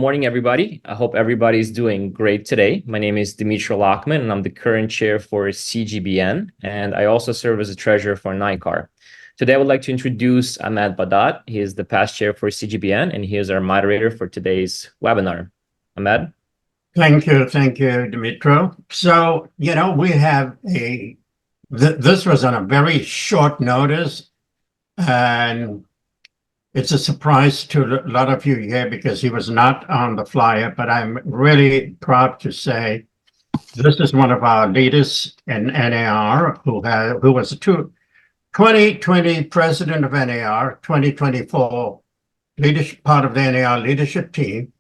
Morning, everybody. I hope everybody's doing great today. My name is Dimitri Lockman, and I'm the current chair for CGBN, and I also serve as a treasurer for NICAR. Today, I would like to introduce Ahmed Badat. He is the past chair for CGBN, and he is our moderator for today's webinar. Ahmed? Thank you, Dimitri. So, we have this was on a very short notice, and it's a surprise to a lot of you here because he was not on the flyer, but I'm really proud to say this is one of our leaders in NAR who was the 2020 president of NAR, 2024 leadership part of the NAR leadership team.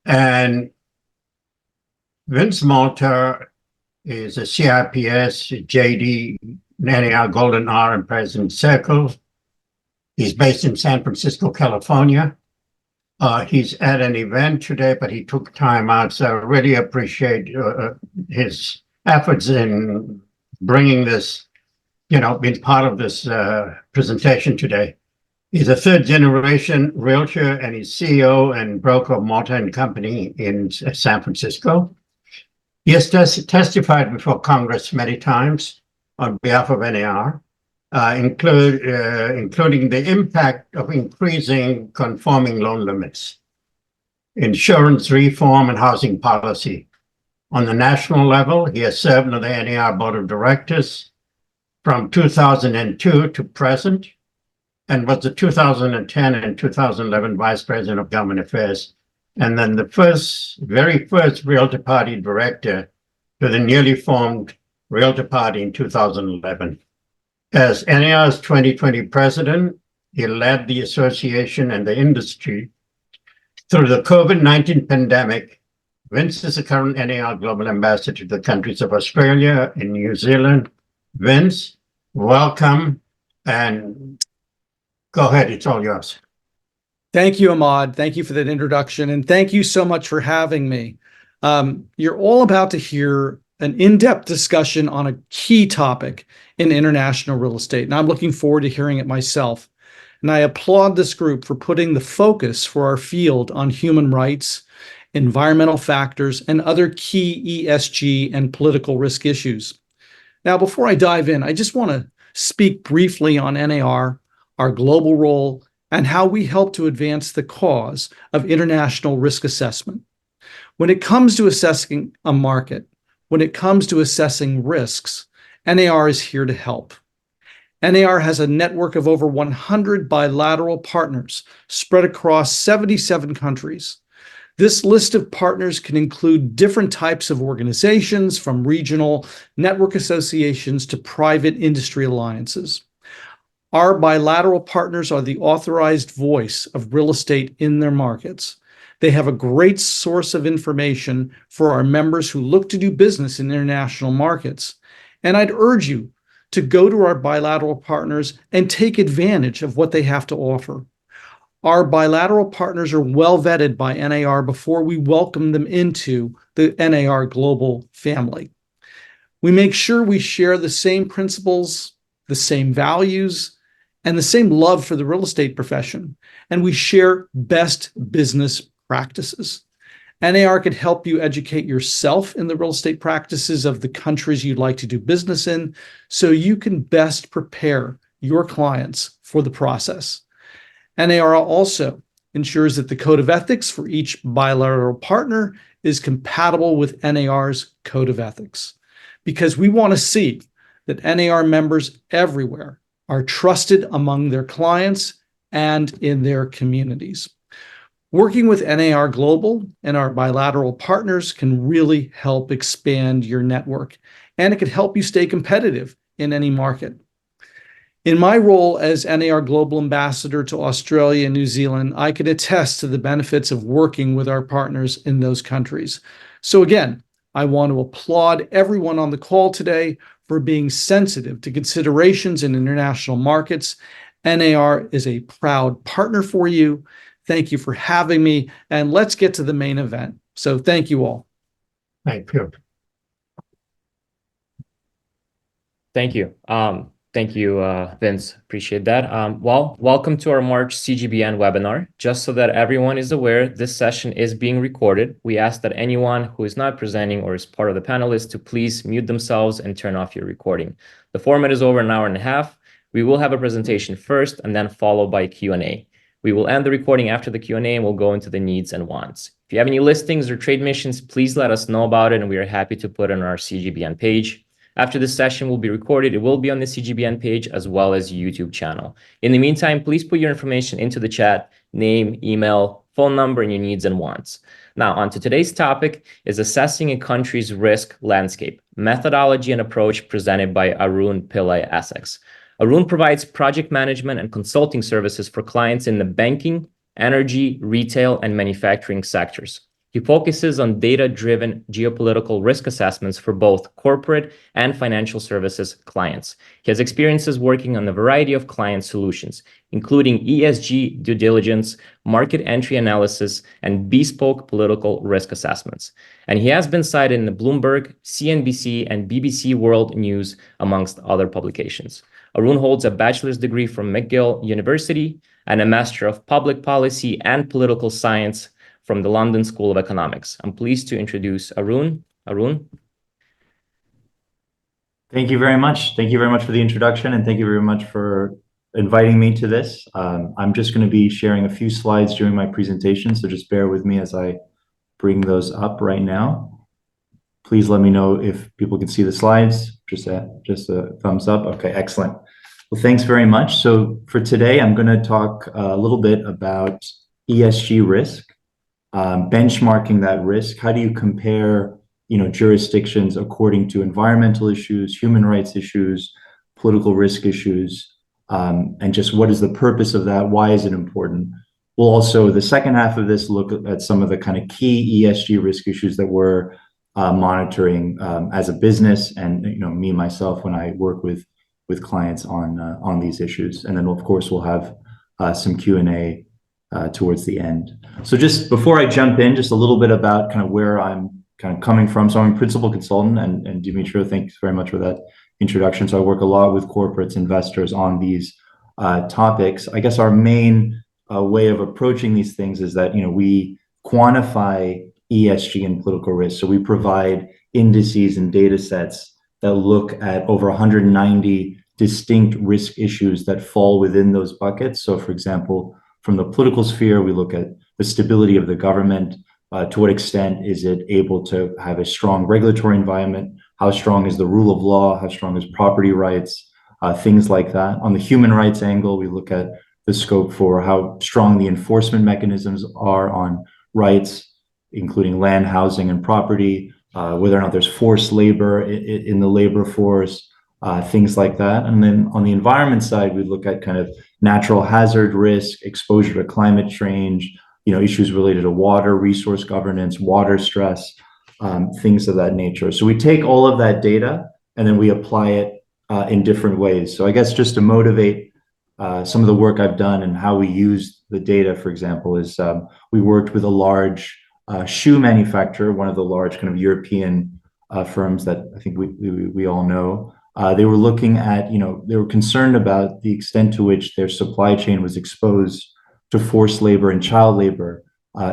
And Vince Malta is a CIPS, JD, NAR Golden R and President Circle. He's based in San Francisco, California. He's at an event today, but he took time out. So I really appreciate his efforts in bringing this, being part of this presentation today. He's a third generation realtor and he's CEO and broker of Malta and Company in San Francisco. He has testified before Congress many times on behalf of NAR. Including the impact of increasing conforming loan limits, insurance reform, and housing policy. On the national level, he has served on the NAR Board of Directors from 2002 to present, and was the 2010 and 2011 Vice President of Government Affairs, and then the very first Realtor Party Director to the newly formed Realtor Party in 2011. As NAR's 2020 president, he led the association and the industry through the COVID-19 pandemic. Vince is the current NAR Global Ambassador to the countries of Australia and New Zealand. Vince, welcome, and go ahead, it's all yours. Thank you, Ahmad. Thank you for that introduction, and thank you so much for having me. You're all about to hear an in-depth discussion on a key topic in international real estate, and I'm looking forward to hearing it myself. And I applaud this group for putting the focus for our field on human rights, environmental factors, and other key ESG and political risk issues. Now, before I dive in, I just want to speak briefly on NAR, our global role, and how we help to advance the cause of international risk assessment. When it comes to assessing a market, when it comes to assessing risks, NAR is here to help. NAR has a network of over 100 bilateral partners spread across 77 countries. This list of partners can include different types of organizations, from regional network associations to private industry alliances. Our bilateral partners are the authorized voice of real estate in their markets. They have a great source of information for our members who look to do business in international markets. And I'd urge you to go to our bilateral partners and take advantage of what they have to offer. Our bilateral partners are well vetted by NAR before we welcome them into the NAR global family. We make sure we share the same principles, the same values, and the same love for the real estate profession, and we share best business practices. NAR can help you educate yourself in the real estate practices of the countries you'd like to do business in, so you can best prepare your clients for the process. NAR also ensures that the code of ethics for each bilateral partner is compatible with NAR's code of ethics, because we want to see that NAR members everywhere are trusted among their clients and in their communities. Working with NAR Global and our bilateral partners can really help expand your network, and it can help you stay competitive in any market. In my role as NAR Global Ambassador to Australia and New Zealand, I can attest to the benefits of working with our partners in those countries. So again, I want to applaud everyone on the call today for being sensitive to considerations in international markets. NAR is a proud partner for you. Thank you for having me, and let's get to the main event. So thank you all. Thank you. Thank you. Thank you, Vince. Appreciate that. Well, welcome to our March CGBN webinar. Just so that everyone is aware, this session is being recorded. We ask that anyone who is not presenting or is part of the panelists to please mute themselves and turn off your recording. The format is over an hour and a half. We will have a presentation first and then followed by Q&A. We will end the recording after the Q&A and we'll go into the needs and wants. If you have any listings or trade missions, please let us know about it and we are happy to put it on our CGBN page. After this session will be recorded, it will be on the CGBN page as well as YouTube channel. In the meantime, please put your information into the chat, name, email, phone number, and your needs and wants. Now, on to today's topic is assessing a country's risk landscape, methodology and approach presented by Arun Pillai-Essex. Arun provides project management and consulting services for clients in the banking, energy, retail, and manufacturing sectors. He focuses on data-driven geopolitical risk assessments for both corporate and financial services clients. He has experiences working on a variety of client solutions, including ESG due diligence, market entry analysis, and bespoke political risk assessments. And he has been cited in the Bloomberg, CNBC, and BBC World News, amongst other publications. Arun holds a bachelor's degree from McGill University and a Master of Public Policy and Political Science from the London School of Economics. I'm pleased to introduce Arun. Arun. Thank you very much. Thank you very much for the introduction, and thank you very much for inviting me to this. I'm just going to be sharing a few slides during my presentation, so just bear with me as I bring those up right now. Please let me know if people can see the slides. Just a thumbs up. Okay, excellent. Well, thanks very much. So for today, I'm going to talk a little bit about ESG risk. Benchmarking that risk. How do you compare, jurisdictions according to environmental issues, human rights issues, political risk issues, and just what is the purpose of that? Why is it important? We'll also, the second half of this, look at some of the kind of key ESG risk issues that we're monitoring as a business, and me myself when I work with clients on these issues. And then of course we'll have some Q&A towards the end. So just before I jump in, just a little bit about kind of where I'm kind of coming from. So I'm a principal consultant, and Dimitro, thanks very much for that introduction. So I work a lot with corporates, investors on these topics. I guess our main way of approaching these things is that, we quantify ESG and political risk. So we provide indices and data sets that look at over 190 distinct risk issues that fall within those buckets. So for example, from the political sphere, we look at the stability of the government. To what extent is it able to have a strong regulatory environment? How strong is the rule of law? How strong is property rights? Things like that. On the human rights angle, we look at the scope for how strong the enforcement mechanisms are on rights, including land, housing, and property, whether or not there's forced labor in the labor force, things like that. And then on the environment side, we look at kind of natural hazard risk, exposure to climate change, issues related to water, resource governance, water stress, things of that nature. So we take all of that data and then we apply it in different ways. So I guess just to motivate some of the work I've done and how we use the data, for example, is we worked with a large shoe manufacturer, one of the large kind of European firms that I think we all know. They were looking at, they were concerned about the extent to which their supply chain was exposed to forced labor and child labor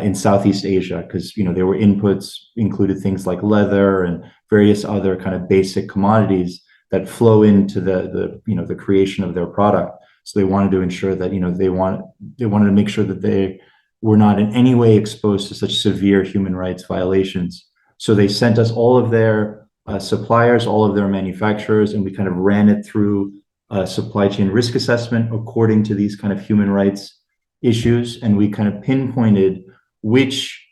in Southeast Asia, because, there were inputs included things like leather and various other kind of basic commodities that flow into the creation of their product. So they wanted to ensure that, they wanted to make sure that they were not in any way exposed to such severe human rights violations. So they sent us all of their suppliers, all of their manufacturers, and we kind of ran it through a supply chain risk assessment according to these kind of human rights issues. And we kind of pinpointed which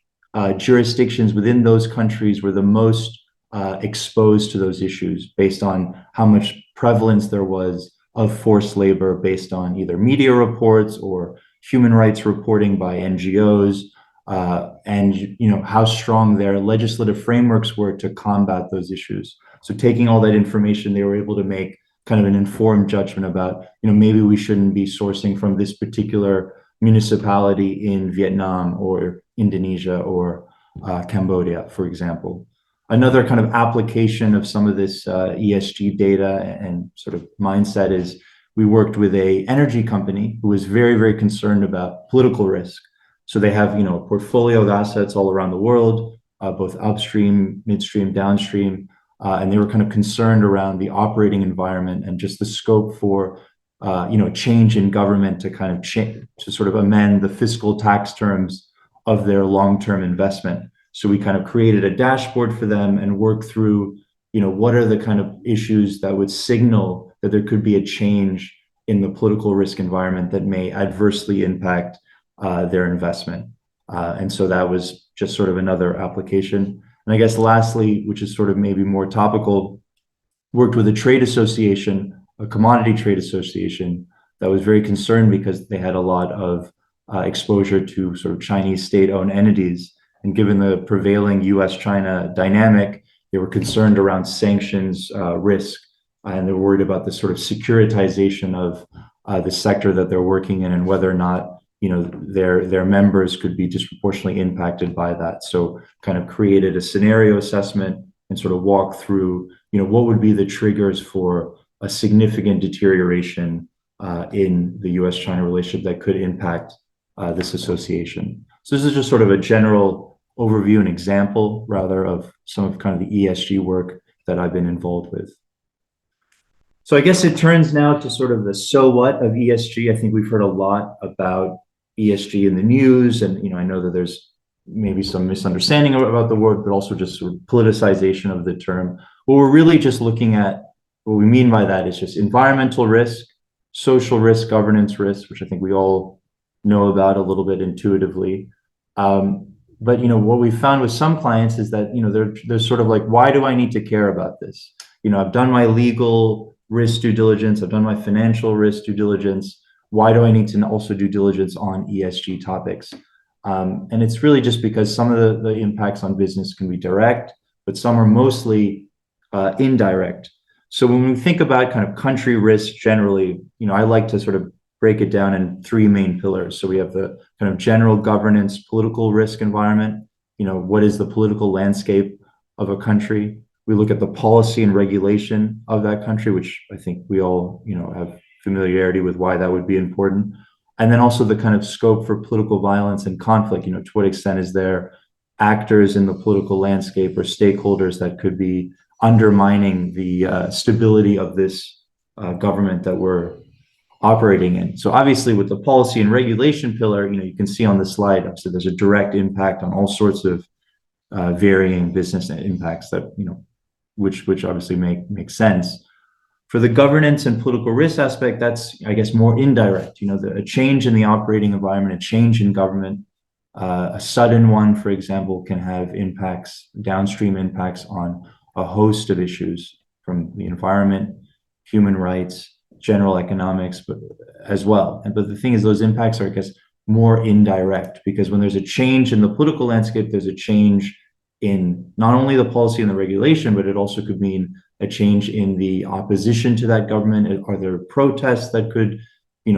jurisdictions within those countries were the most exposed to those issues based on how much prevalence there was of forced labor based on either media reports or human rights reporting by NGOs, and how strong their legislative frameworks were to combat those issues. So taking all that information, they were able to make kind of an informed judgment about, maybe we shouldn't be sourcing from this particular municipality in Vietnam or Indonesia or Cambodia, for example. Another kind of application of some of this ESG data and sort of mindset is we worked with a energy company who was very, very concerned about political risk. So they have, a portfolio of assets all around the world, both upstream, midstream, downstream, and they were kind of concerned around the operating environment and just the scope for, change in government to kind of to sort of amend the fiscal tax terms of their long-term investment. So we kind of created a dashboard for them and worked through, what are the kind of issues that would signal that there could be a change in the political risk environment that may adversely impact their investment. And so that was just sort of another application. And I guess lastly, which is sort of maybe more topical, worked with a trade association, a commodity trade association that was very concerned because they had a lot of exposure to sort of Chinese state-owned entities. And given the prevailing US-China dynamic, they were concerned around sanctions risk, and they're worried about the sort of securitization of the sector that they're working in and whether or not their members could be disproportionately impacted by that. So kind of created a scenario assessment and sort of walked through, what would be the triggers for a significant deterioration in the US-China relationship that could impact this association. So this is just sort of a general overview and example, rather, of some of kind of the ESG work that I've been involved with. So I guess it turns now to sort of the so what of ESG. I think we've heard a lot about ESG in the news, and I know that there's maybe some misunderstanding about the word, but also just sort of politicization of the term. What we're really just looking at, what we mean by that is just environmental risk, social risk, governance risk, which I think we all know about a little bit intuitively. But what we found with some clients is that they're sort of like, why do I need to care about this? I've done my legal risk due diligence, I've done my financial risk due diligence. Why do I need to also do diligence on ESG topics? And it's really just because some of the impacts on business can be direct, but some are mostly indirect. So when we think about kind of country risk generally, I like to sort of break it down in three main pillars. So we have the kind of general governance, political risk environment. What is the political landscape of a country? We look at the policy and regulation of that country, which I think we all, have familiarity with why that would be important. And then also the kind of scope for political violence and conflict. To what extent is there actors in the political landscape or stakeholders that could be undermining the stability of this government that we're operating in. So obviously with the policy and regulation pillar, you can see on the slide, so there's a direct impact on all sorts of varying business impacts that, which obviously make sense. For the governance and political risk aspect, that's, I guess, more indirect. A change in the operating environment, a change in government, a sudden one, for example, can have impacts, downstream impacts on a host of issues from the environment, human rights, general economics, but as well. But the thing is, those impacts are, I guess, more indirect, because when there's a change in the political landscape, there's a change in not only the policy and the regulation, but it also could mean a change in the opposition to that government. Are there protests that could,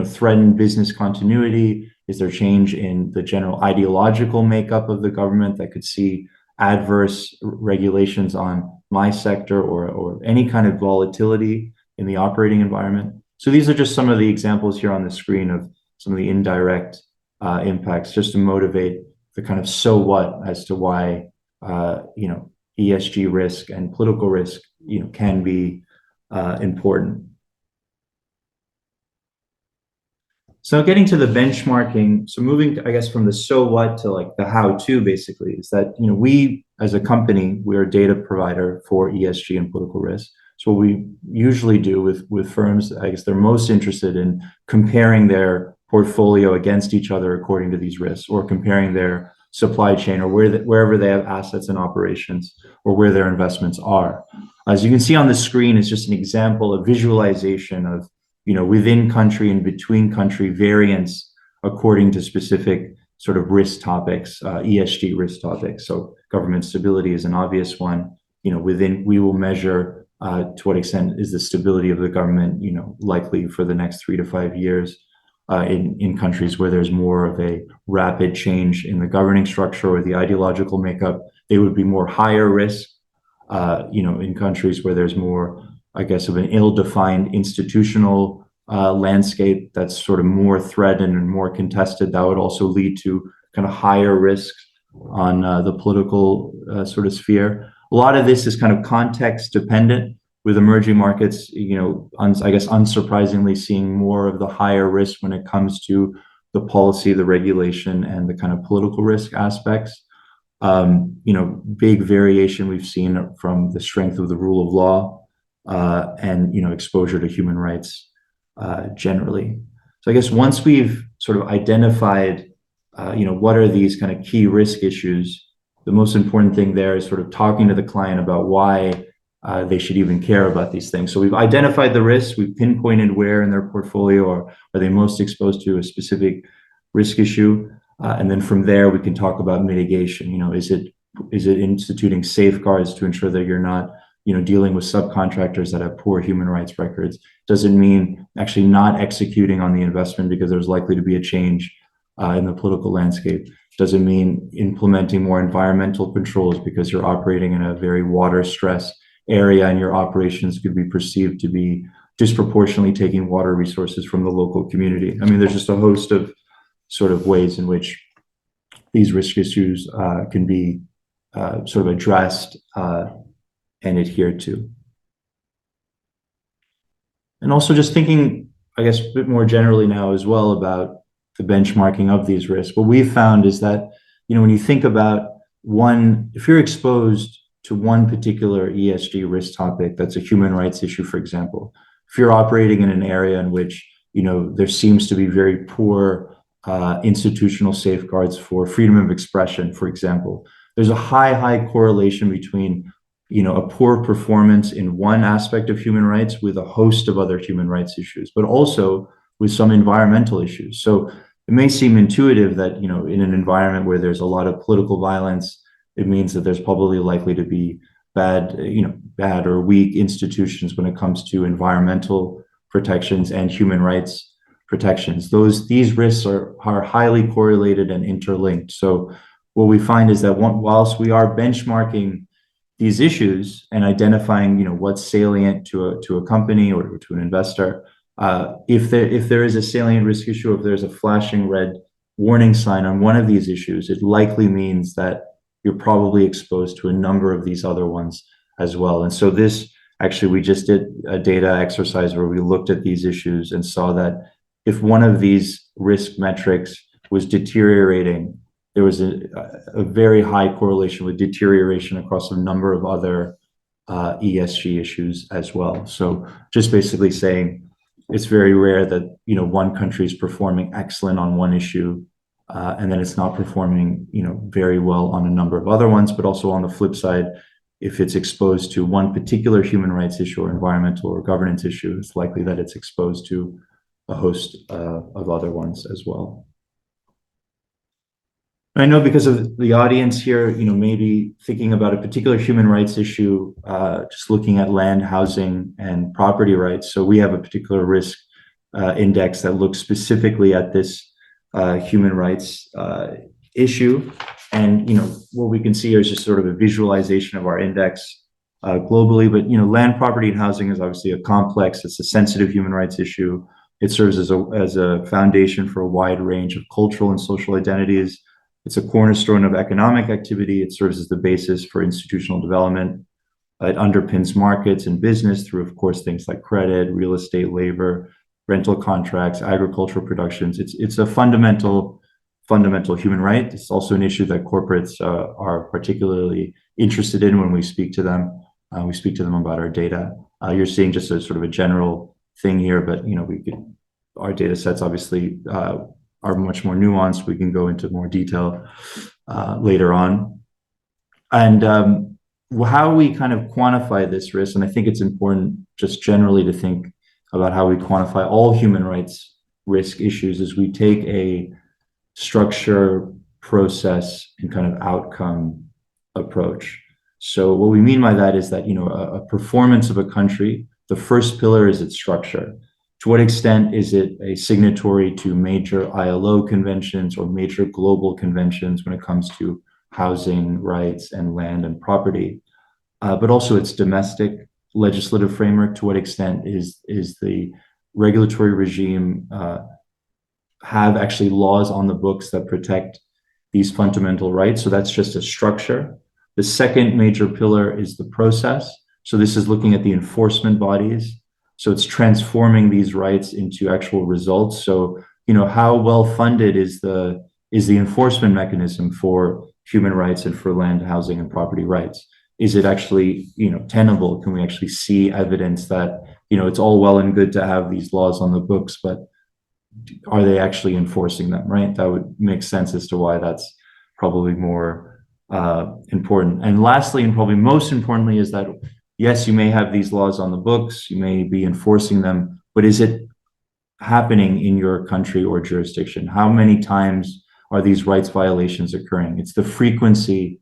threaten business continuity? Is there change in the general ideological makeup of the government that could see adverse regulations on my sector or any kind of volatility in the operating environment? So these are just some of the examples here on the screen of some of the indirect impacts, just to motivate the kind of so what as to why ESG risk and political risk can be important. So getting to the benchmarking, so moving, I guess, from the so what to like the how to, basically, is that we as a company, we're a data provider for ESG and political risk. So what we usually do with firms, I guess they're most interested in comparing their portfolio against each other according to these risks, or comparing their supply chain, or wherever they have assets and operations, or where their investments are. As you can see on the screen, it's just an example, a visualization of within country and between country variance according to specific sort of risk topics, ESG risk topics. So government stability is an obvious one. We will measure to what extent is the stability of the government, likely for the next 3 to 5 years. In countries where there's more of a rapid change in the governing structure or the ideological makeup, they would be more higher risk. in countries where there's more, I guess, of an ill-defined institutional landscape that's sort of more threatened and more contested, that would also lead to kind of higher risks on the political sort of sphere. A lot of this is kind of context dependent, with emerging markets, I guess unsurprisingly seeing more of the higher risk when it comes to the policy, the regulation, and the kind of political risk aspects. Big variation we've seen from the strength of the rule of law and exposure to human rights generally. So I guess once we've sort of identified what are these kind of key risk issues, the most important thing there is sort of talking to the client about why they should even care about these things. So we've identified the risks, we've pinpointed where in their portfolio are they most exposed to a specific risk issue. And then from there, we can talk about mitigation. Is it instituting safeguards to ensure that you're not, dealing with subcontractors that have poor human rights records? Does it mean actually not executing on the investment because there's likely to be a change in the political landscape? Does it mean implementing more environmental controls because you're operating in a very water stress area and your operations could be perceived to be disproportionately taking water resources from the local community? I mean, there's just a host of sort of ways in which these risk issues can be sort of addressed and adhered to. And also just thinking, I guess, a bit more generally now as well about the benchmarking of these risks. What we've found is that, when you think about if you're exposed to one particular ESG risk topic that's a human rights issue, for example, if you're operating in an area in which, there seems to be very poor institutional safeguards for freedom of expression, for example, there's a high correlation between, a poor performance in one aspect of human rights with a host of other human rights issues, but also with some environmental issues. So it may seem intuitive that, in an environment where there's a lot of political violence, it means that there's probably likely to be bad or weak institutions when it comes to environmental protections and human rights protections. These risks are highly correlated and interlinked. So what we find is that whilst we are benchmarking these issues and identifying, what's salient to a company or to an investor, if there is a salient risk issue, if there's a flashing red warning sign on one of these issues, it likely means that you're probably exposed to a number of these other ones as well. And so we just did a data exercise where we looked at these issues and saw that if one of these risk metrics was deteriorating, there was a very high correlation with deterioration across a number of other ESG issues as well. So just basically saying it's very rare that, one country is performing excellent on one issue and then it's not performing, very well on a number of other ones, but also on the flip side, if it's exposed to one particular human rights issue or environmental or governance issue, it's likely that it's exposed to a host of other ones as well. I know because of the audience here, maybe thinking about a particular human rights issue, just looking at land, housing, and property rights. So we have a particular risk index that looks specifically at this human rights issue. And, what we can see here is just sort of a visualization of our index globally. But, land, property, and housing is obviously a complex, it's a sensitive human rights issue. It serves as a foundation for a wide range of cultural and social identities. It's a cornerstone of economic activity. It serves as the basis for institutional development. It underpins markets and business through, of course, things like credit, real estate, labor, rental contracts, agricultural productions. It's a fundamental human right. It's also an issue that corporates are particularly interested in when we speak to them. We speak to them about our data. You're seeing just a sort of a general thing here, but our data sets obviously are much more nuanced. We can go into more detail later on. And how we kind of quantify this risk, and I think it's important just generally to think about how we quantify all human rights risk issues, is we take a structure, process, and kind of outcome approach. So what we mean by that is that, a performance of a country, the first pillar is its structure. To what extent is it a signatory to major ILO conventions or major global conventions when it comes to housing rights and land and property? but also its domestic legislative framework. To what extent is the regulatory regime have actually laws on the books that protect these fundamental rights? So that's just a structure. The second major pillar is the process. So this is looking at the enforcement bodies. So it's transforming these rights into actual results. So, how well funded is the enforcement mechanism for human rights and for land, housing, and property rights? Is it actually, tenable? Can we actually see evidence that, it's all well and good to have these laws on the books, but are they actually enforcing them, right? That would make sense as to why that's probably more important. And lastly, and probably most importantly, is that yes, you may have these laws on the books, you may be enforcing them, but is it happening in your country or jurisdiction? How many times are these rights violations occurring? It's the frequency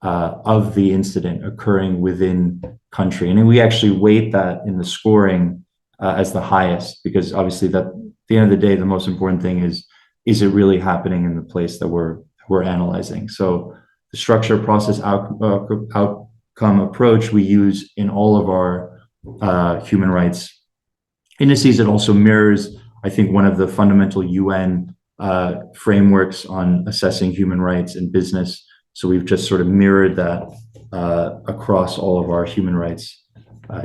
of the incident occurring within country. And we actually weight that in the scoring as the highest, because obviously that at the end of the day, the most important thing is it really happening in the place that we're analyzing? So the structure, process, outcome approach we use in all of our human rights indices. It also mirrors, I think, one of the fundamental UN frameworks on assessing human rights in business. So we've just sort of mirrored that across all of our human rights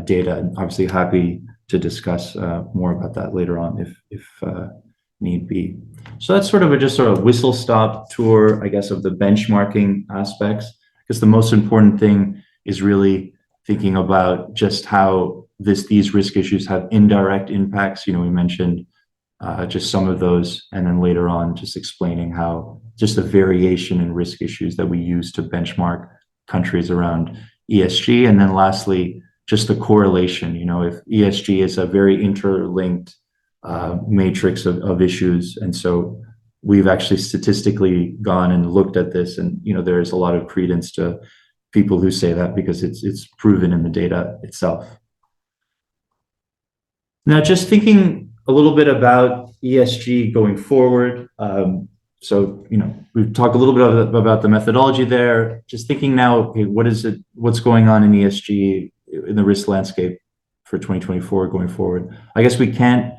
data. And obviously happy to discuss more about that later on if need be. So that's sort of a whistle stop tour, I guess, of the benchmarking aspects, because the most important thing is really thinking about just how these risk issues have indirect impacts. We mentioned just some of those, and then later on just explaining how just the variation in risk issues that we use to benchmark countries around ESG. And then lastly, just the correlation. If ESG is a very interlinked matrix of issues, and so we've actually statistically gone and looked at this, and there is a lot of credence to people who say that because it's proven in the data itself. Now, just thinking a little bit about ESG going forward. So, we've talked a little bit about the methodology there. Just thinking now, okay, what's going on in ESG in the risk landscape for 2024 going forward? I guess we can't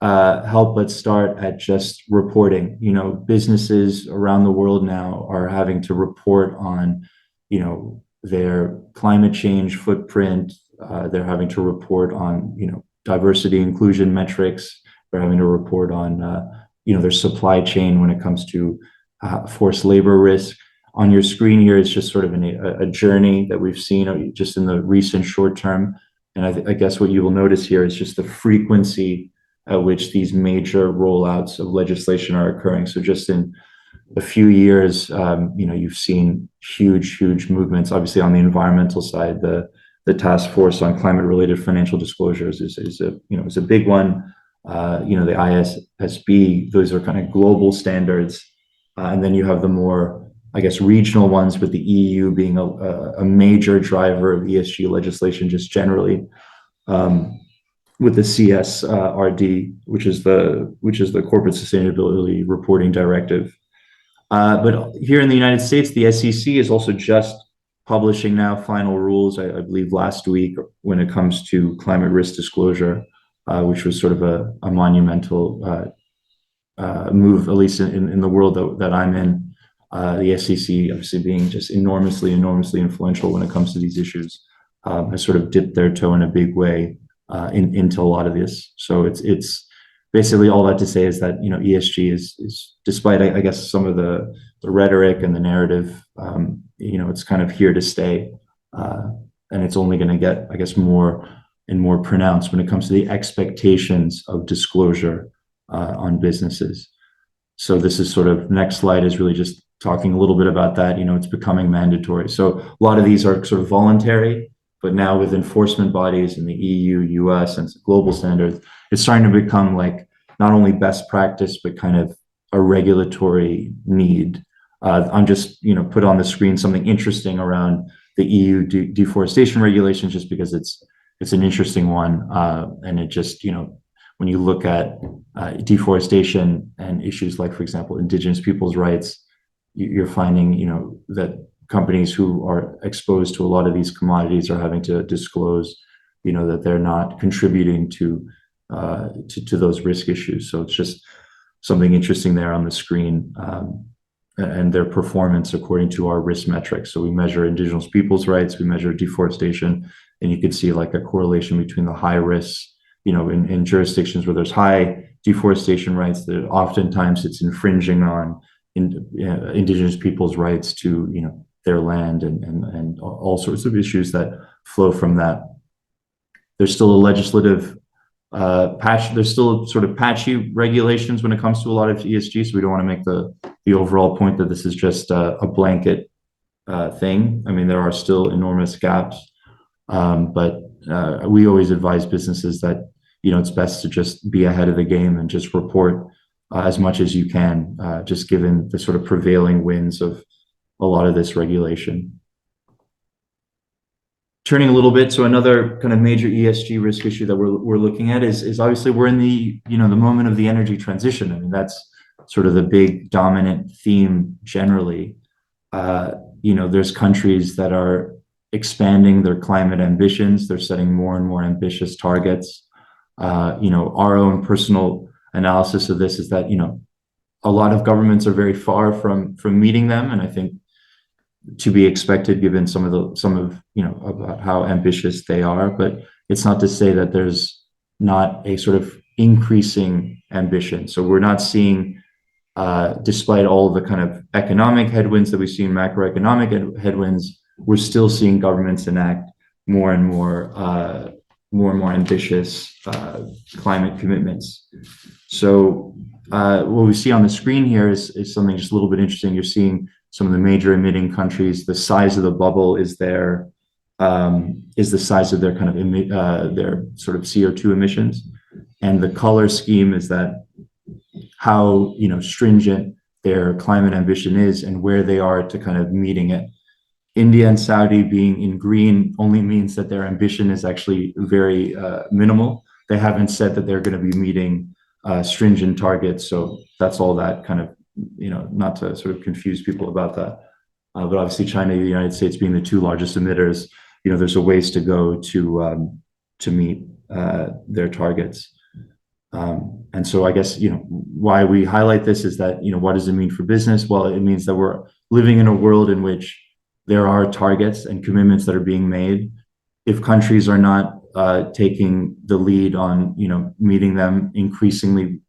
help but start at just reporting. Businesses around the world now are having to report on, their climate change footprint. They're having to report on, diversity inclusion metrics. They're having to report on, their supply chain when it comes to forced labor risk. On your screen here is just sort of a journey that we've seen just in the recent short term. And I guess what you will notice here is just the frequency at which these major rollouts of legislation are occurring. So just in a few years, you've seen huge movements. Obviously, on the environmental side, the task force on climate-related financial disclosures is a big one. The ISSB, those are kind of global standards, and then you have the more, I guess, regional ones, with the EU being a major driver of ESG legislation just generally, with the CSRD, which is the Corporate Sustainability Reporting Directive. But here in the United States, the SEC is also just publishing now final rules, I believe last week, when it comes to climate risk disclosure, which was sort of a monumental move, at least in the world that I'm in. The SEC, obviously being just enormously influential when it comes to these issues, has sort of dipped their toe in a big way into a lot of this. So it's basically all that to say is that ESG is despite I guess some of the rhetoric and the narrative, it's kind of here to stay, and it's only going to get, I guess, more and more pronounced when it comes to the expectations of disclosure on businesses. So this is sort of, next slide is really just talking a little bit about that. It's becoming mandatory. So a lot of these are sort of voluntary, but now with enforcement bodies in the EU, US, and global standards, it's starting to become like not only best practice, but kind of a regulatory need. I'm just, put on the screen something interesting around the EU deforestation regulations, just because it's an interesting one. And it just, when you look at deforestation and issues like, for example, indigenous people's rights, you're finding, that companies who are exposed to a lot of these commodities are having to disclose, that they're not contributing to those risk issues. So it's just something interesting there on the screen, and their performance according to our risk metrics. So we measure indigenous peoples' rights, we measure deforestation, and you can see like a correlation between the high risks, in jurisdictions where there's high deforestation rights, that oftentimes it's infringing on indigenous people's rights to, their land and all sorts of issues that flow from that. There's still a legislative there's still sort of patchy regulations when it comes to a lot of ESG. So we don't want to make the overall point that this is just a blanket thing. I mean, there are still enormous gaps, but we always advise businesses that, it's best to just be ahead of the game and just report as much as you can, just given the sort of prevailing winds of a lot of this regulation. Turning a little bit, so another kind of major ESG risk issue that we're looking at is obviously we're in the the moment of the energy transition. I mean, that's sort of the big dominant theme generally. There's countries that are expanding their climate ambitions. They're setting more and more ambitious targets. Our own personal analysis of this is that a lot of governments are very far from meeting them, and I think to be expected given some of about how ambitious they are. But it's not to say that there's not a sort of increasing ambition. So we're not seeing, despite all the kind of economic headwinds that we've seen, macroeconomic headwinds, we're still seeing governments enact more and more ambitious climate commitments. So what we see on the screen here is something just a little bit interesting. You're seeing some of the major emitting countries. The size of the bubble is the size of their kind of their sort of CO2 emissions, and the color scheme is that how stringent their climate ambition is and where they are to kind of meeting it. India and Saudi being in green only means that their ambition is actually very minimal. They haven't said that they're going to be meeting stringent targets, so that's all that kind of, not to sort of confuse people about that. But obviously China and the United States being the two largest emitters, there's a ways to go to meet their targets. And so I guess, why we highlight this is that, what does it mean for business? Well, it means that we're living in a world in which there are targets and commitments that are being made. If countries are not taking the lead on, meeting them, increasingly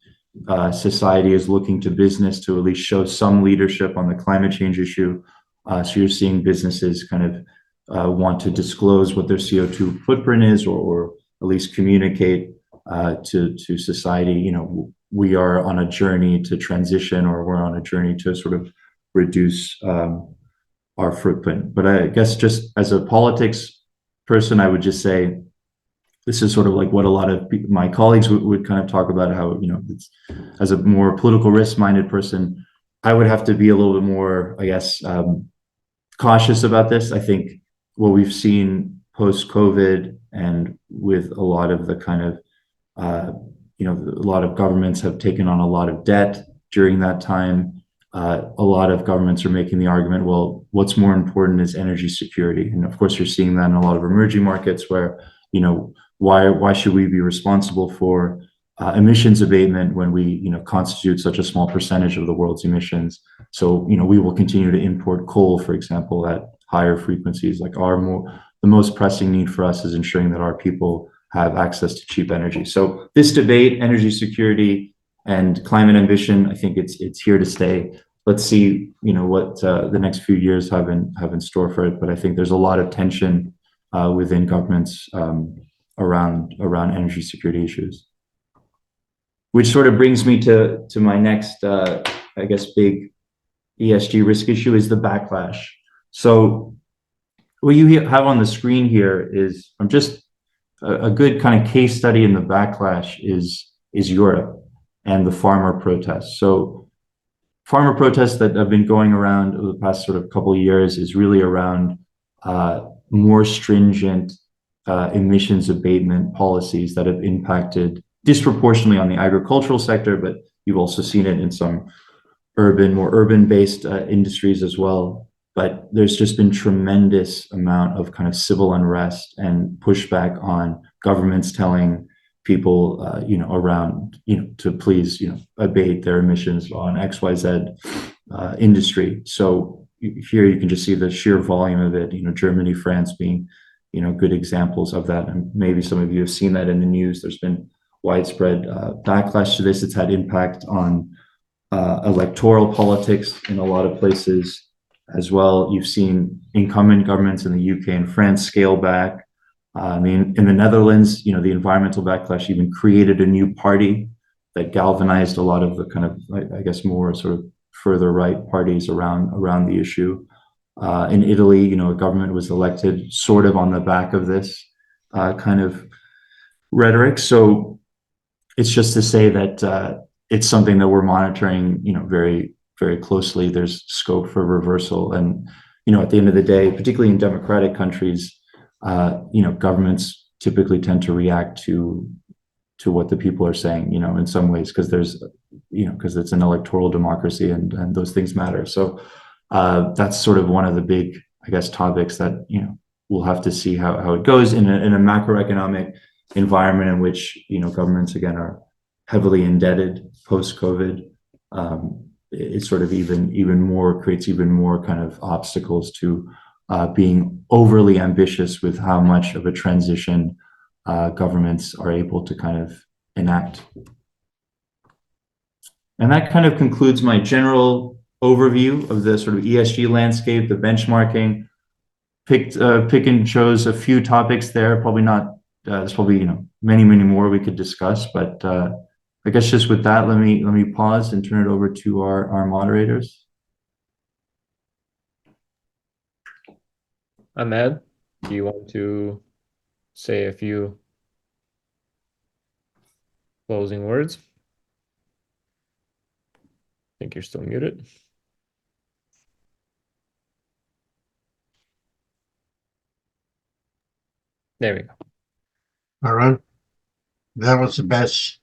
society is looking to business to at least show some leadership on the climate change issue. So you're seeing businesses kind of want to disclose what their CO2 footprint is, or at least communicate to society, we are on a journey to transition, or we're on a journey to sort of reduce our footprint. But I guess just as a politics person, I would just say this is sort of like what a lot of my colleagues would kind of talk about, how, it's, as a more political risk-minded person, I would have to be a little bit more, I guess, cautious about this. I think what we've seen post-COVID, and with a lot of the kind of, a lot of governments have taken on a lot of debt during that time. A lot of governments are making the argument, well, what's more important is energy security. And of course, you're seeing that in a lot of emerging markets where, why should we be responsible for emissions abatement when we, constitute such a small percentage of the world's emissions? So, we will continue to import coal, for example, at higher frequencies. Like the most pressing need for us is ensuring that our people have access to cheap energy. So this debate, energy security and climate ambition, I think it's here to stay. Let's see, what the next few years have in store for it. But I think there's a lot of tension within governments around energy security issues. Which sort of brings me to my next, I guess, big ESG risk issue is the backlash. So what you have on the screen here is just a good kind of case study in the backlash is Europe and the farmer protests. So farmer protests that have been going around over the past sort of couple of years is really around more stringent emissions abatement policies that have impacted disproportionately on the agricultural sector, but you've also seen it in some more urban-based industries as well. but there's just been tremendous amount of kind of civil unrest and pushback on governments telling people, around, to please, abate their emissions on XYZ industry. So here you can just see the sheer volume of it, Germany, France being, good examples of that. And maybe some of you have seen that in the news. There's been widespread backlash to this. It's had impact on electoral politics in a lot of places as well. You've seen incumbent governments in the UK and France scale back. I mean, in the Netherlands, the environmental backlash even created a new party that galvanized a lot of the kind of, I guess, more sort of further right parties around the issue. In Italy, a government was elected sort of on the back of this kind of rhetoric. So it's just to say that it's something that we're monitoring, very, very closely. There's scope for reversal. And, at the end of the day, particularly in democratic countries, governments typically tend to react to what the people are saying, in some ways, because because it's an electoral democracy and those things matter. So that's sort of one of the big, I guess, topics that, we'll have to see how it goes in a macroeconomic environment in which, governments, again, are heavily indebted post-COVID. It sort of even more creates even more kind of obstacles to being overly ambitious with how much of a transition governments are able to kind of enact. And that kind of concludes my general overview of the sort of ESG landscape, the benchmarking. Pick and chose a few topics there. Probably not. There's probably many more we could discuss, but I guess just with that, let me pause and turn it over to our moderators. Ahmed, do you want to say a few closing words? I think you're still muted. There we go. Arun, that was the best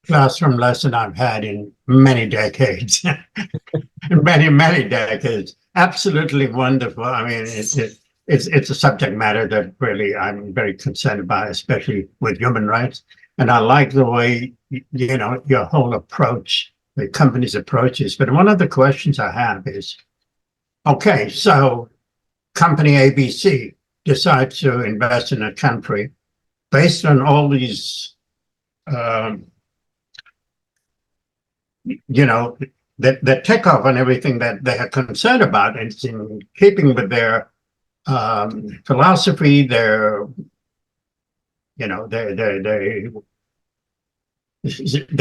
classroom lesson I've had in many decades. In many decades. Absolutely wonderful. I mean, it's a subject matter that really I'm very concerned about, especially with human rights. And I like the way, your whole approach, the company's approach is. But one of the questions I have is, okay, so company ABC decides to invest in a country based on all these, the takeoff and everything that they are concerned about. And it's in keeping with their philosophy, they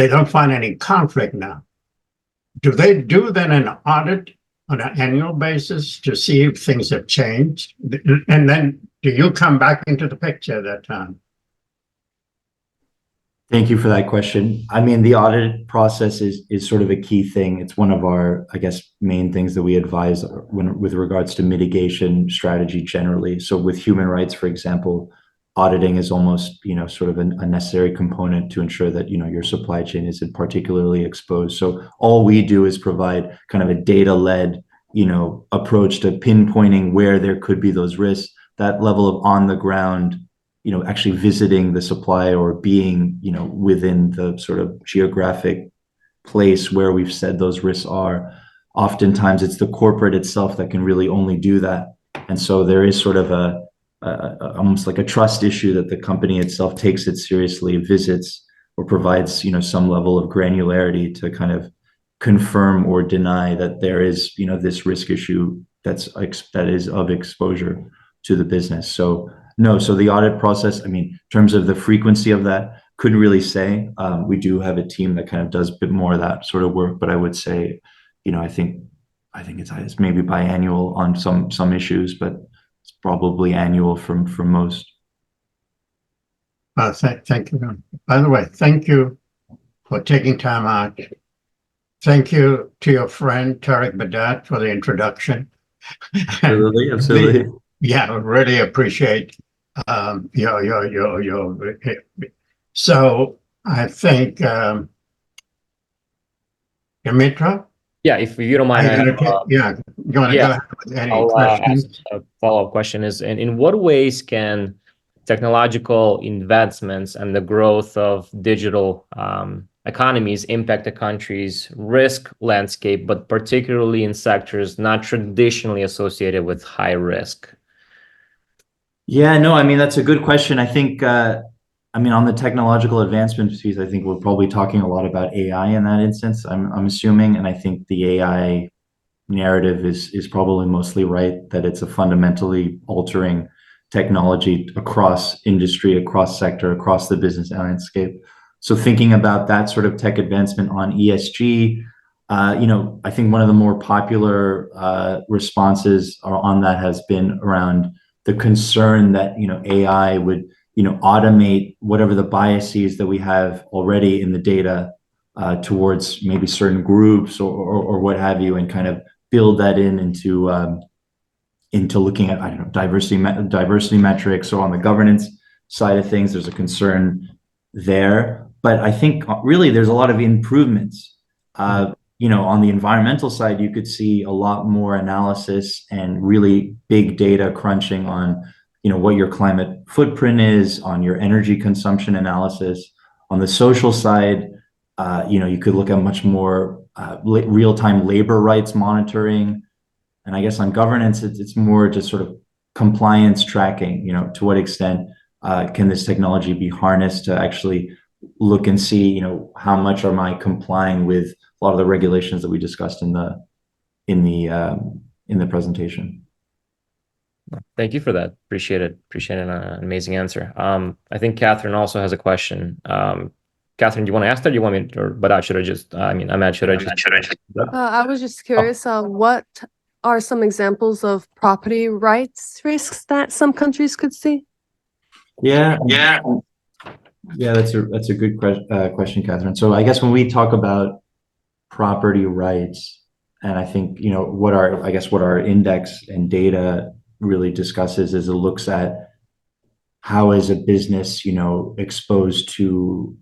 don't find any conflict now. Do they do then an audit on an annual basis to see if things have changed? And then do you come back into the picture at that time? Thank you for that question. I mean, the audit process is sort of a key thing. It's one of our, I guess, main things that we advise with regards to mitigation strategy generally. So with human rights, for example, auditing is almost, sort of a necessary component to ensure that, your supply chain isn't particularly exposed. So all we do is provide kind of a data-led, approach to pinpointing where there could be those risks. That level of on the ground, actually visiting the supply or being, within the sort of geographic place where we've said those risks are. Oftentimes it's the corporate itself that can really only do that. And so there is sort of almost like a trust issue that the company itself takes it seriously, visits or provides, some level of granularity to kind of confirm or deny that there is, this risk issue that is of exposure to the business. So no, so the audit process, I mean, in terms of the frequency of that, couldn't really say. We do have a team that kind of does a bit more of that sort of work, but I would say, I think it's maybe biannual on some issues, but it's probably annual from most. Thank you. By the way, thank you for taking time out. Thank you to your friend Tariq Badat for the introduction. Absolutely. Yeah, really appreciate your. So I think Dimitra, Yeah, if you don't mind, Yeah, you want to go ahead with any I'll questions? ask a follow-up question is, in what ways can technological advancements and the growth of digital economies impact a country's risk landscape, but particularly in sectors not traditionally associated with high risk? Yeah, no, I mean, that's a good question. I think, I mean, on the technological advancement piece, I think we're probably talking a lot about AI in that instance, I'm assuming. And I think the AI narrative is probably mostly right, that it's a fundamentally altering technology across industry, across sector, across the business landscape. So thinking about that sort of tech advancement on ESG, I think one of the more popular responses on that has been around the concern that AI would automate whatever the biases that we have already in the data towards maybe certain groups or what have you, and kind of build that into looking at, I don't know, diversity metrics. So on the governance side of things, there's a concern there. But I think really there's a lot of improvements. On the environmental side, you could see a lot more analysis and really big data crunching on what your climate footprint is, on your energy consumption analysis. On the social side, you could look at much more real-time labor rights monitoring. And I guess on governance, it's more just sort of compliance tracking. To what extent can this technology be harnessed to actually look and see, how much am I complying with a lot of the regulations that we discussed in the presentation. Thank you for that. Appreciate it. Appreciate an amazing answer. I think Catherine also has a question. Catherine, do you want to ask that? Do you want me to, but should I just, Ahmed, should I just? I was just curious, what are some examples of property rights risks that some countries could see? Yeah, that's a good question, Catherine. So I guess when we talk about property rights, and I think what our index and data really discusses is it looks at how is a business exposed to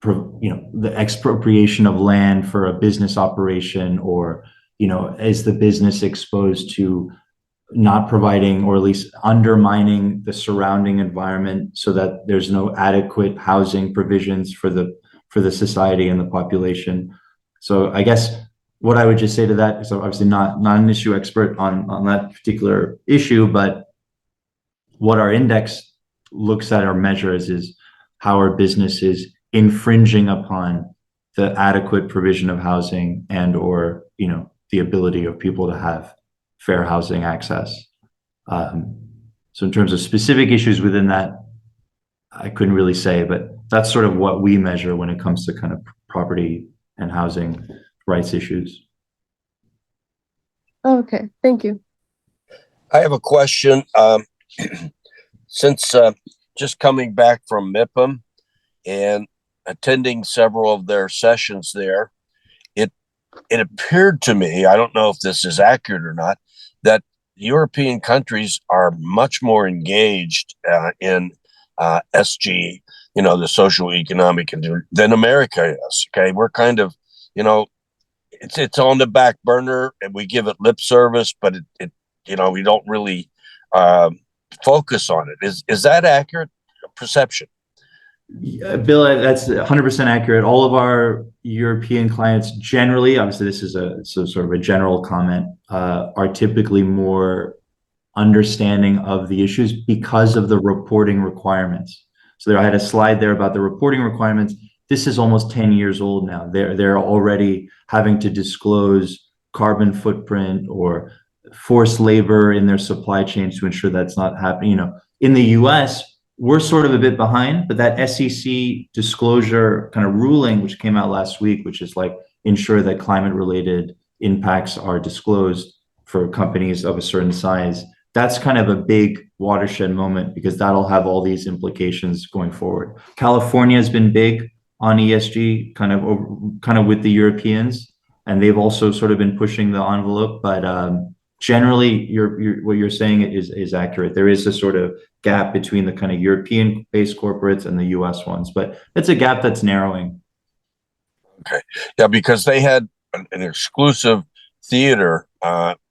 the expropriation of land for a business operation, or is the business exposed to not providing, or at least undermining, the surrounding environment so that there's no adequate housing provisions for the society and the population. So I guess what I would just say to that is, obviously not an issue expert on that particular issue, but what our index looks at or measures is how our business is infringing upon the adequate provision of housing and or the ability of people to have fair housing access. So in terms of specific issues within that, I couldn't really say, but that's sort of what we measure when it comes to kind of property and housing rights issues. Okay, thank you. I have a question. Since just coming back from MIPIM and attending several of their sessions there, it appeared to me, I don't know if this is accurate or not, that European countries are much more engaged in SG, the social economic, than America is. Okay, we're kind of, it's on the back burner and we give it lip service, but it we don't really focus on it. Is that accurate perception? Yeah, Bill, that's 100% accurate. All of our European clients generally, obviously this is a sort of a general comment, are typically more understanding of the issues because of the reporting requirements. So there, I had a slide there about the reporting requirements. This is almost 10 years old now. They're already having to disclose carbon footprint or forced labor in their supply chains to ensure that's not happening. In the US, we're sort of a bit behind, but that SEC disclosure kind of ruling, which came out last week, which is like ensure that climate related impacts are disclosed for companies of a certain size. That's kind of a big watershed moment because that'll have all these implications going forward. California has been big on ESG, kind of with the Europeans, and they've also sort of been pushing the envelope. But generally, what you're saying is accurate. There is a sort of gap between the kind of European-based corporates and the U.S. ones, but it's a gap that's narrowing. Okay, yeah, because they had an exclusive theater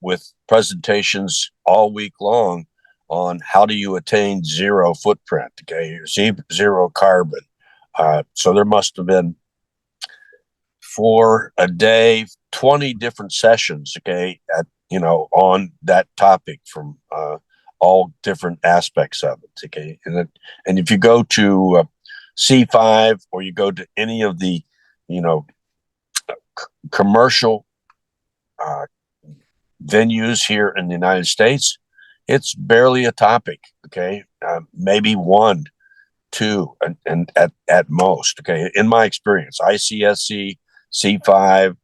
with presentations all week long on how do you attain zero footprint, okay, zero carbon. So there must have been, for a day, 20 different sessions, okay, on that topic from all different aspects of it, okay. And if you go to C5 or you go to any of the, commercial venues here in the United States, it's barely a topic, okay. Maybe one, two, and at most, okay. In my experience, ICSC, C5,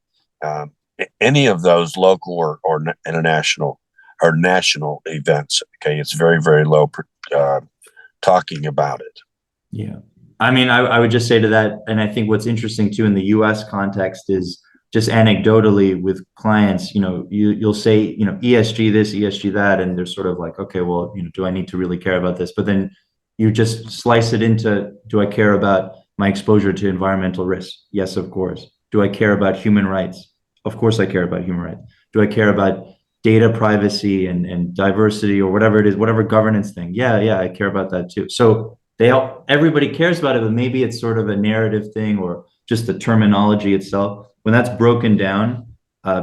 any of those local or international or national events, okay, it's very, very low talking about it. Yeah. I mean, I would just say to that, and I think what's interesting too in the US context is just anecdotally with clients, you'll say, ESG this, ESG that, and they're sort of like, okay, well, do I need to really care about this? But then you just slice it into, do I care about my exposure to environmental risk? Yes, of course. Do I care about human rights? Of course I care about human rights. Do I care about data privacy and diversity or whatever it is, whatever governance thing? Yeah, I care about that too. So everybody cares about it, but maybe it's sort of a narrative thing or just the terminology itself. When that's broken down,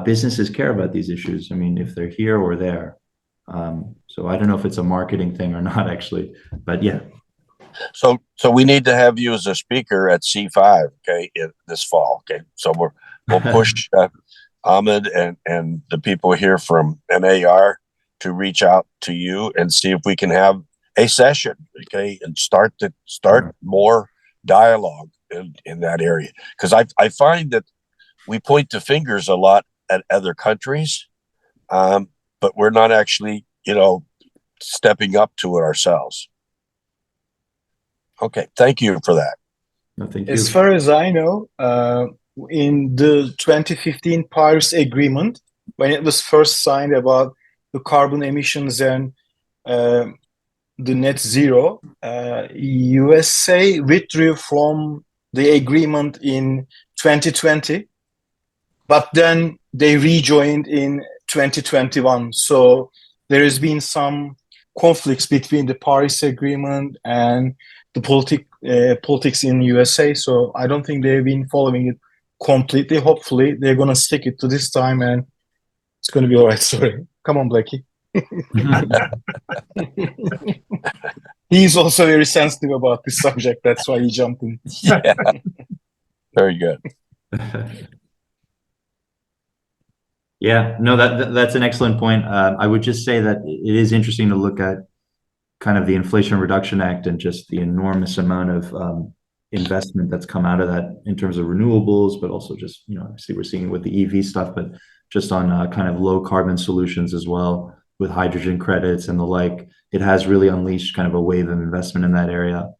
businesses care about these issues. I mean, if they're here or there. So I don't know if it's a marketing thing or not, actually, but yeah. So we need to have you as a speaker at C5, okay, this fall, okay. So we'll push Ahmed and the people here from MAR to reach out to you and see if we can have a session, okay, and start more dialogue in that area. Because I find that we point the fingers a lot at other countries, but we're not actually, stepping up to it ourselves. Okay, thank you for that. No, thank you. As far as I know, in the 2015 Paris Agreement, when it was first signed about the carbon emissions and the net zero, USA withdrew from the agreement in 2020, but then they rejoined in 2021. So there has been some conflicts between the Paris Agreement and the politics in USA. So I don't think they've been following it completely. Hopefully they're going to stick it to this time and it's going to be all right. Sorry. Come on, Blackie. He's also very sensitive about this subject. That's why he jumped in. Yeah. Very good. Yeah, no, that's an excellent point. I would just say that it is interesting to look at kind of the Inflation Reduction Act and just the enormous amount of investment that's come out of that in terms of renewables, but also just, obviously we're seeing it with the EV stuff, but just on kind of low carbon solutions as well with hydrogen credits and the like. It has really unleashed kind of a wave of investment in that area.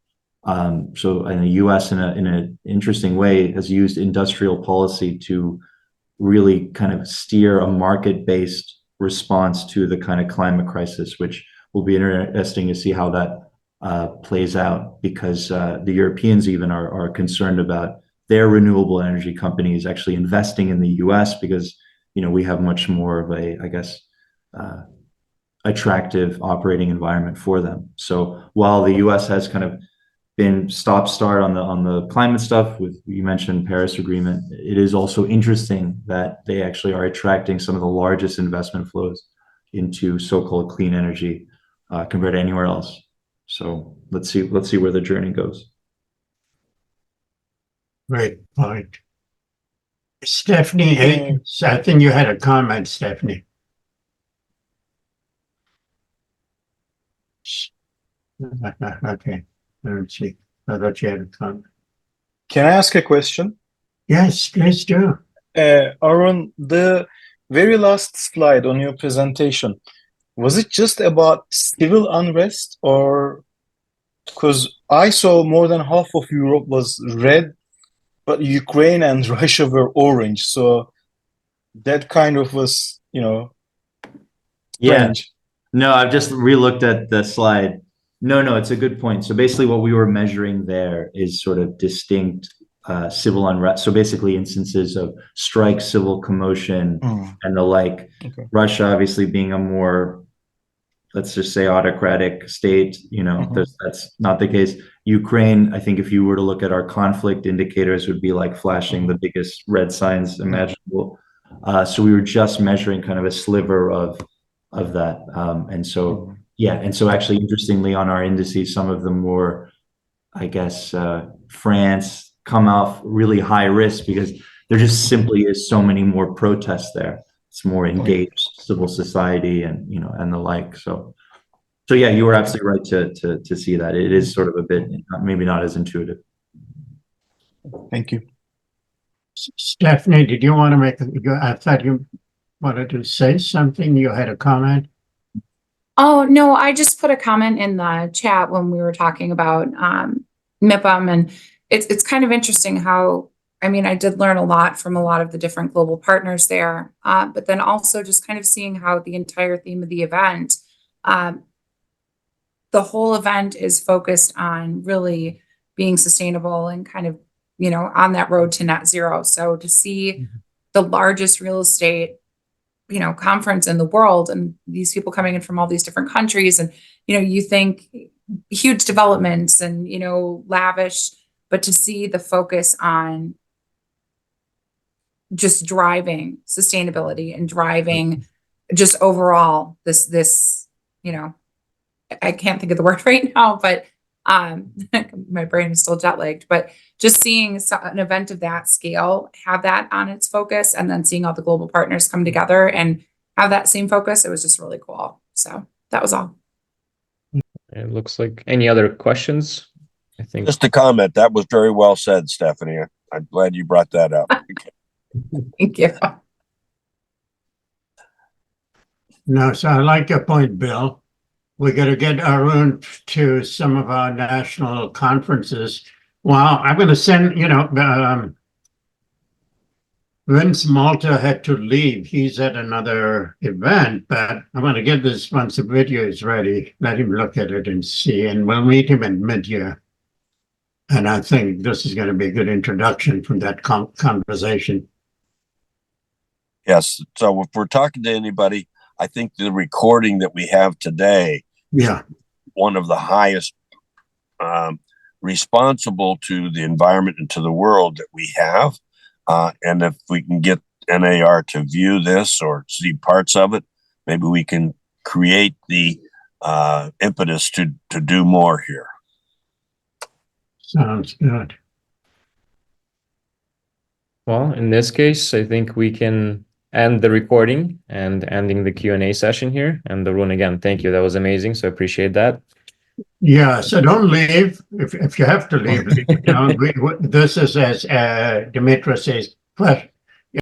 So in the US in an interesting way has used industrial policy to really kind of steer a market-based response to the kind of climate crisis, which will be interesting to see how that plays out, because the Europeans even are concerned about their renewable energy companies actually investing in the US because, we have much more of a, I guess, attractive operating environment for them. So while the US has kind of been stop-start on the climate stuff, with you mentioned Paris Agreement, it is also interesting that they actually are attracting some of the largest investment flows into so-called clean energy compared to anywhere else. So let's see where the journey goes. Great point. Stephanie, I think you had a comment, Stephanie. Okay. Let's see. I thought you had a comment. Can I ask a question? Yes, please do. Arun, the very last slide on your presentation, was it just about civil unrest, or because I saw more than half of Europe was red, but Ukraine and Russia were orange. So that kind of was, strange. Yeah. No, I've just re-looked at the slide. No, it's a good point. So basically what we were measuring there is sort of distinct civil unrest. So basically instances of strikes, civil commotion, and the like. Okay. Russia obviously being a more, let's just say, autocratic state, that's not the case. Ukraine, I think if you were to look at our conflict indicators, would be like flashing the biggest red signs imaginable. So we were just measuring kind of a sliver of that. And so actually, interestingly, on our indices, some of the more, I guess, France come off really high risk because there just simply is so many more protests there. It's more engaged civil society and and the like. So yeah, you were absolutely right to see that. It is sort of a bit maybe not as intuitive. Thank you. Stephanie, did you want to I thought you wanted to say something. You had a comment. Oh, no, I just put a comment in the chat when we were talking about MIPIM, and it's kind of interesting how, I mean, I did learn a lot from a lot of the different global partners there, but then also just kind of seeing how the entire theme of the event, the whole event is focused on really being sustainable and kind of, on that road to net zero. So to see the largest real estate conference in the world, and these people coming in from all these different countries, and you think huge developments and lavish, but to see the focus on just driving sustainability and driving just overall this I can't think of the word right now, but my brain is still jet lagged, but just seeing an event of that scale have that on its focus, and then seeing all the global partners come together and have that same focus, it was just really cool. So that was all. It looks like any other questions? I think Just a comment. That was very well said, Stephanie. I'm glad you brought that up. Thank you. No, so I like your point, Bill. We got to get Arun to some of our national conferences. Well, I'm going to send, Vince Malta had to leave. He's at another event, but I'm going to get this once the video is ready. Let him look at it and see, and we'll meet him in mid-year. And I think this is going to be a good introduction from that conversation. Yes. So if we're talking to anybody, I think the recording that we have today, one of the highest responsible to the environment and to the world that we have. And if we can get NAR to view this or see parts of it, maybe we can create the impetus to do more here. Sounds good. Well, in this case, I think we can end the recording and ending the Q&A session here. And Arun, again, thank you. That was amazing. So I appreciate that. Yeah, so don't leave. If you have to leave, leave. This is, as Dimitra says,